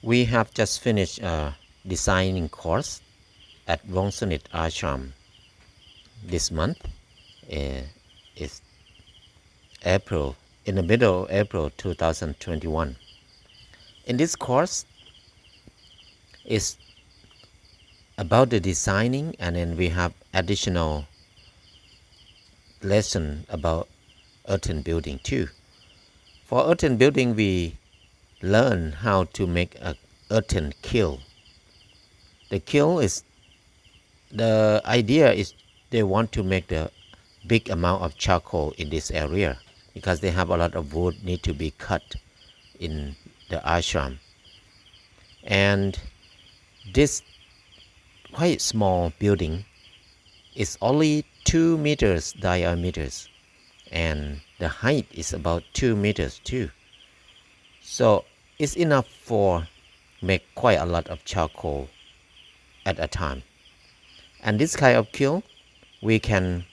We have just finished a designing course at Wongsunit Ashram this month. It's April, in the middle of April 2021. In this course, it's about the designing, and then we have additional lesson about earthen building too. For earthen building, we learn how to make a earthen kiln. The kiln is, the idea is they want to make the big amount of charcoal in this area because they have a lot of wood need to be cut in the ashram. And this quite small building is only 2 meters diameters, and the height is about 2 meters too. So it's enough for make quite a lot of charcoal at a time. And this kind of kiln we can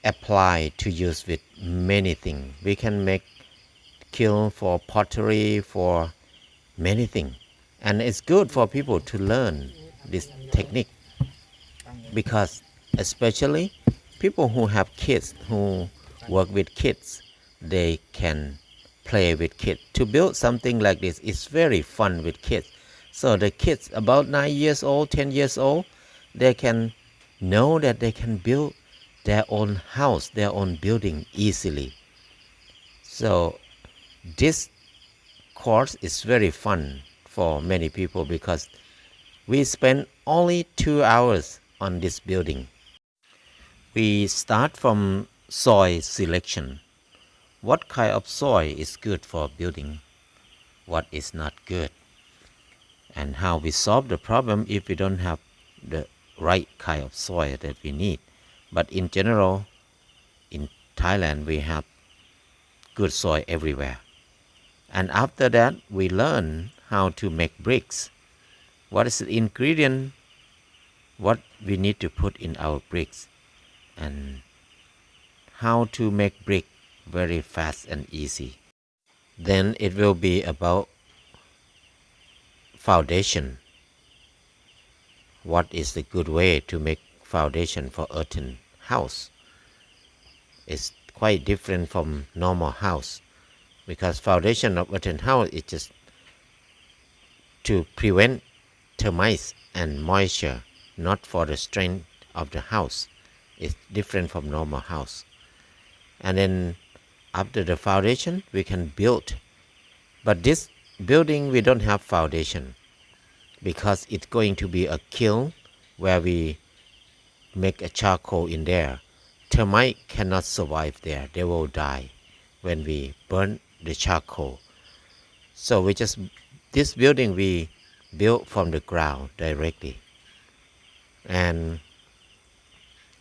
apply to use with many things. We can make kiln for pottery, for many things. And it's good for people to learn this technique because especially people who have kids, who work with kids, they can play with kids. To build something like this is very fun with kids. So the kids about 9 years old, 10 years old, they can know that they can build their own house, their own building easily. So this course is very fun for many people because we spend only 2 hours on this building. We start from soil selection. What kind of soil is good for building? What is not good? And how we solve the problem if we don't have the right kind of soil that we need. But in general, in Thailand, we have good soil everywhere. And after that, we learn how to make bricks. What is the ingredient? What we need to put in our bricks, and how to make brick very fast and easy. Then it will be about foundation. What is the good way to make foundation for earthen house? It's quite different from normal house because foundation of earthen house is just to prevent termites and moisture, not for the strength of the house. It's different from normal house. And then after the foundation, we can build. But this building, we don't have foundation because it's going to be a kiln where we make a charcoal in there. Termite cannot survive there. They will die when we burn the charcoal. So this building we built from the ground directly. And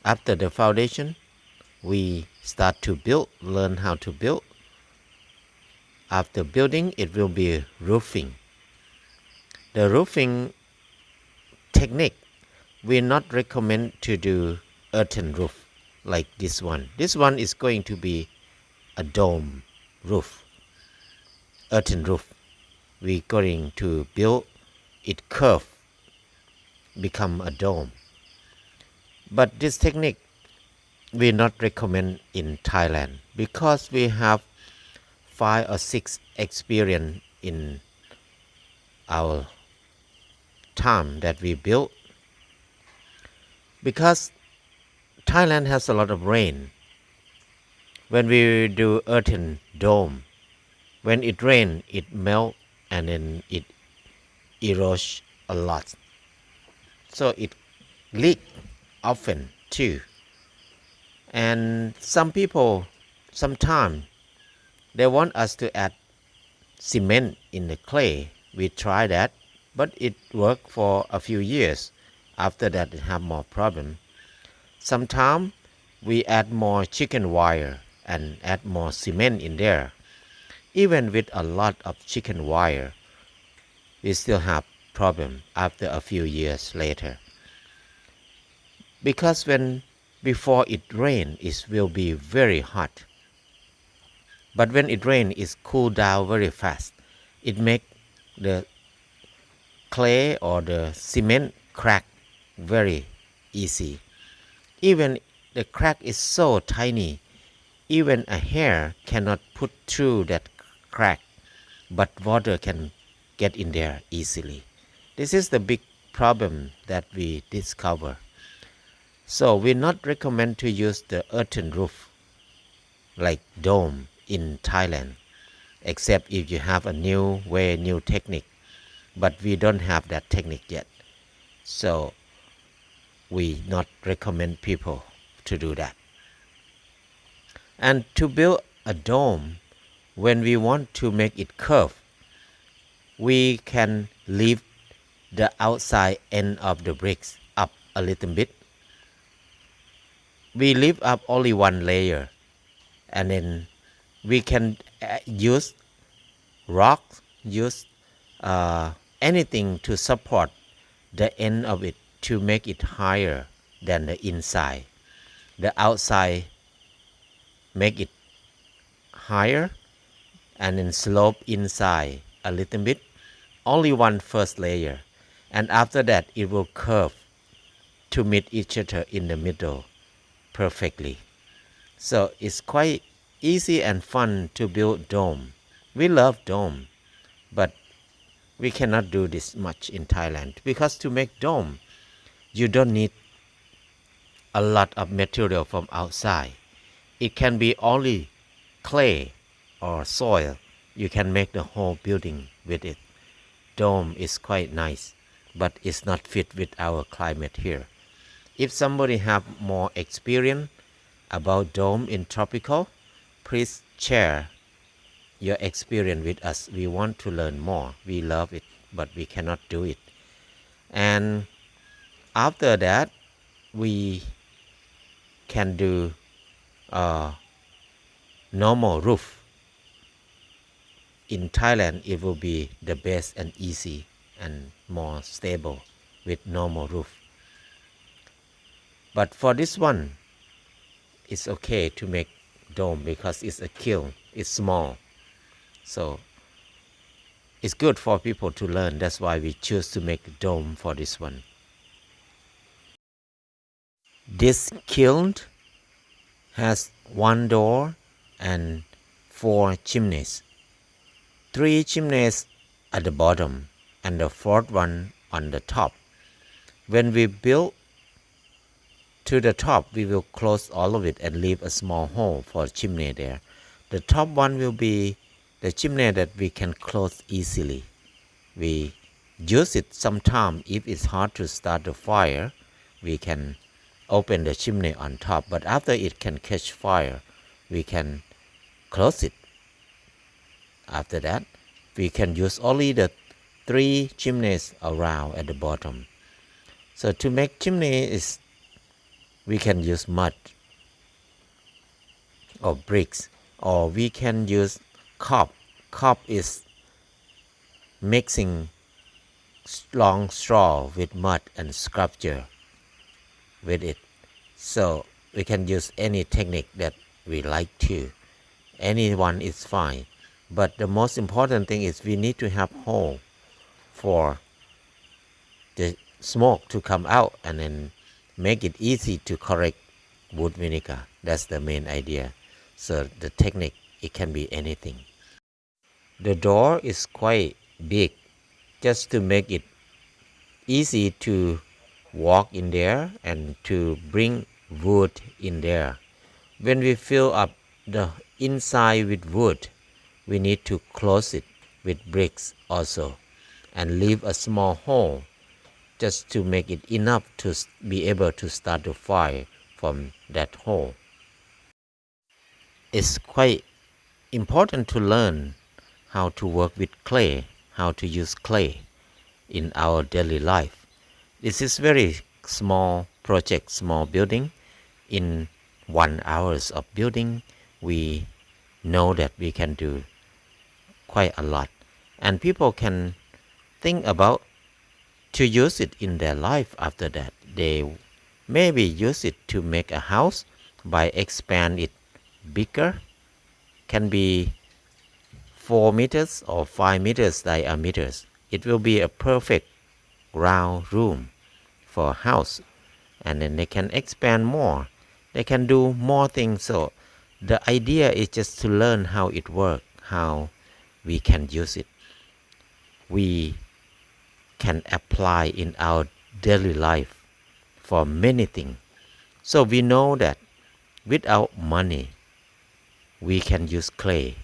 after the foundation, we start to build, learn how to build. After building, it will be roofing. The roofing technique, we not recommend to do earthen roof like this one. This one is going to be a dome roof, earthen roof. We're going to build it curved, become a dome. But this technique we not recommend in Thailand because we have 5 or 6 experience in our time that we built. Because Thailand has a lot of rain. When we do earthen dome, when it rains, it melts and then it erodes a lot. So it leaks often too. And some people, sometimes, they want us to add cement in the clay. We try that, but it worked for a few years. After that, it have more problem. Sometimes we add more chicken wire and add more cement in there. Even with a lot of chicken wire, we still have problem after a few years later. Because before it rains, it will be very hot. But when it rains, it cool down very fast. It make the clay or the cement crack very easy. Even the crack is so tiny, even a hair cannot put through that crack, but water can get in there easily. This is the big problem that we discover. So we not recommend to use the earthen roof like dome in Thailand, except if you have a new way, new technique. But we don't have that technique yet. So we not recommend people to do that. And to build a dome, when we want to make it curve, we can lift the outside end of the bricks up a little bit. We lift up only one layer, and then we can use rocks, use anything to support the end of it to make it higher than the inside. The outside make it higher and then slope inside a little bit, only one first layer, and after that it will curve to meet each other in the middle perfectly. So it's quite easy and fun to build dome. We love dome, but we cannot do this much in Thailand because to make dome you don't need a lot of material from outside. It can be only clay or soil. You can make the whole building with it. Dome is quite nice, but it's not fit with our climate here. If somebody have more experience about dome in tropical, please share your experience with us. We want to learn more. We love it, but we cannot do it. And after that, we can do normal roof. In Thailand, it will be the best and easy and more stable with normal roof. But for this one, it's okay to make dome because it's a kiln. It's small. So it's good for people to learn. That's why we choose to make a dome for this one. This kiln has one door and 4 chimneys. 3 chimneys at the bottom and the 4th one on the top. When we build to the top, we will close all of it and leave a small hole for a chimney there. The top one will be the chimney that we can close easily. We use it sometime if it's hard to start the fire. We can open the chimney on top, but after it can catch fire, we can close it. After that, we can use only the 3 chimneys around at the bottom. So to make chimney we can use mud or bricks, or we can use cob. Cob is mixing long straw with mud and sculpture with it. So we can use any technique that we like to. Any one is fine. But the most important thing is we need to have hole for the smoke to come out and then make it easy to correct wood vinegar. That's the main idea. So the technique, it can be anything. The door is quite big just to make it easy to walk in there and to bring wood in there. When we fill up the inside with wood, we need to close it with bricks also and leave a small hole just to make it enough to be able to start the fire from that hole. It's quite important to learn how to work with clay, how to use clay in our daily life. This is very small project, small building. In 1 hour of building, we know that we can do quite a lot, and people can think about to use it in their life. After that, they maybe use it to make a house by expand it bigger. Can be 4 meters or 5 meters diameters. It will be a perfect ground room for a house, and then they can expand more. They can do more things. So the idea is just to learn how it works, how we can use it. We can apply in our daily life for many things. So we know that without money, we can use clay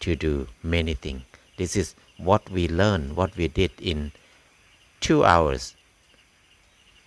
to do many things. This is what we learned, what we did in 2 hours